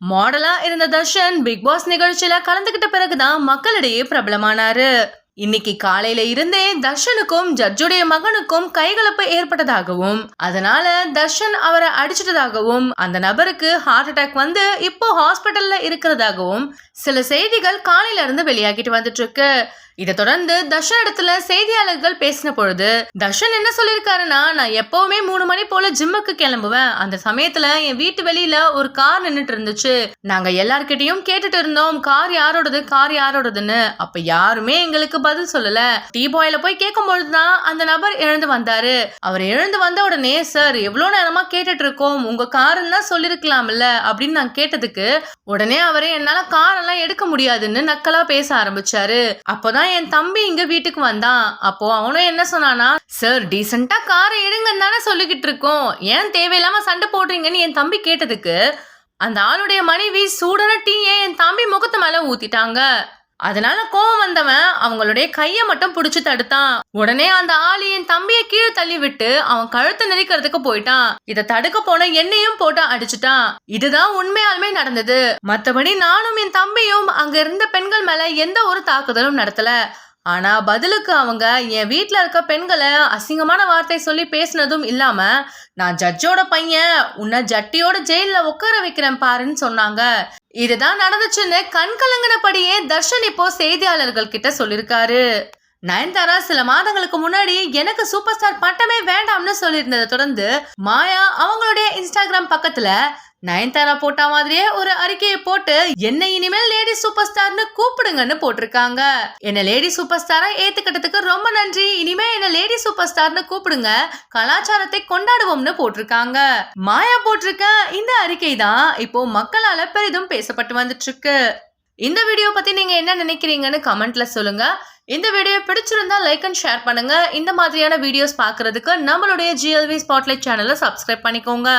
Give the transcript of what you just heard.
மாடலா இருந்த Darshan big pass நிகழ்ச்சியில கலந்துகிட்ட பிறகுதான் மக்களிடையே பிரபலமானாரு. இன்னைக்கு காலையில இருந்தே தர்ஷனுக்கும் ஜட்ஜுடைய மகனுக்கும் கைகலப்பு ஏற்பட்டதாகவும், அதனால தர்ஷன் அவரை அடிச்சிட்டதாகவும், அந்த நபருக்கு ஹார்ட் அட்டாக் வந்து இப்போ ஹாஸ்பிட்டல்ல இருக்கிறதாகவும் சில செய்திகள் காலையில இருந்து வெளியாகிட்டு வந்துட்டு இருக்கு. இதை தொடர்ந்து தர்ஷன் இடத்துல செய்தியாளர்கள் பேசின பொழுது தர்ஷன் என்ன சொல்லியிருக்காருன்னா, நான் எப்பவுமே 3 மணி போல ஜிம்முக்கு கிளம்புவேன். அந்த சமயத்துல என் வீட்டு வெளியில ஒரு கார் நின்னுட்டு இருந்துச்சு. நாங்க எல்லார்கிட்டயும் கேட்டுட்டு இருந்தோம், கார் யாரோடதுன்னு. அப்ப யாருமே எங்களுக்கு பதில் சொல்லல. டீ பாயில போய் கேட்கும் பொழுதுதான் அந்த நபர் எழுந்து வந்தாரு. அவர் எழுந்து வந்த உடனே, சார் எவ்வளவு நேரமா கேட்டுட்டு இருக்கோம், உங்க காருன்னு தான் சொல்லிருக்கலாம்ல அப்படின்னு நான் கேட்டதுக்கு உடனே அவரே என்னால கார் எல்லாம் எடுக்க முடியாதுன்னு நக்கலா பேச ஆரம்பிச்சாரு. அப்பதான் என் தம்பி இங்க வீட்டுக்கு வந்தான். அப்போ அவனும் என்ன சொன்னானா, சார் டீசெண்டா காரை எடுங்கன்னு தானே சொல்லிக்கிட்டு இருக்கோம், ஏன் தேவையில்லாம சண்டை போடுறீங்கன்னு என் தம்பி கேட்டதுக்கு அந்த ஆளுடைய மனைவி சூடான டீயை என் தம்பி முகத்து மேல ஊத்திட்டாங்க. அதனால கோவம் வந்தவன் அவங்களுடைய கைய மட்டும் புடிச்சு தடுத்தான். உடனே அந்த ஆளு என் தம்பியை கீழே தள்ளி விட்டு அவன் கழுத்தை நெரிக்கிறதுக்கு போயிட்டான். இதை தடுக்க போன என்னையும் போட்டு அடிச்சுட்டான். இதுதான் உண்மையாலுமே நடந்தது. மத்தபடி நானும் என் தம்பியும் அங்க இருந்த பெண்கள் மேல எந்த ஒரு தாக்குதலும் நடத்தல. ஆனா பதிலுக்கு அவங்க என் வீட்டுல இருக்க பெண்களை அசிங்கமான வார்த்தை சொல்லி பேசினதும் இல்லாம, நான் ஜட்ஜோட பையன், உன்னை ஜட்டியோட ஜெயில உட்கார வைக்கிறேன் பாருன்னு சொன்னாங்க. இதுதான் நடந்துச்சுன்னு கண் கலங்கினபடியே தர்ஷன் இப்போ செய்தியாளர்கள் கிட்ட சொல்லிருக்காரு. நயன்தாரா சில மாதங்களுக்கு முன்னாடி எனக்கு சூப்பர் ஸ்டார் பட்டமே வேண்டாம்னு சொல்லியிருந்ததை தொடர்ந்து மாயா அவங்களுடைய இன்ஸ்டாகிராம் பக்கத்துல நயன்தாரா போட்ட மாதிரியே ஒரு அறிக்கையை போட்டு என்ன இனிமேல் லேடி சூப்பர் ஸ்டார்னு கூப்பிடுங்கன்னு போட்டிருக்காங்க. என்ன லேடி சூப்பர் ஸ்டாரா ஏத்துக்கிட்டதுக்கு ரொம்ப நன்றி, இனிமே என்ன லேடி சூப்பர் ஸ்டார்னு கூப்பிடுங்க, கலாச்சாரத்தை கொண்டாடுவோம்னு போட்டிருக்காங்க. மாயா போட்டிருக்க இந்த அறிக்கை தான் இப்போ மக்களால பெரிதும் பேசப்பட்டு வந்துட்டு இருக்கு. இந்த வீடியோ பத்தி நீங்க என்ன நினைக்கிறீங்கன்னு கமெண்ட்ல சொல்லுங்க. இந்த வீடியோ பிடிச்சிருந்தா லைக் அண்ட் ஷேர் பண்ணுங்க. இந்த மாதிரியான வீடியோஸ் பார்க்கிறதுக்கு நம்மளுடைய GLV ஸ்பாட்லைட் சேனலை சப்ஸ்கிரைப் பண்ணிக்கோங்க.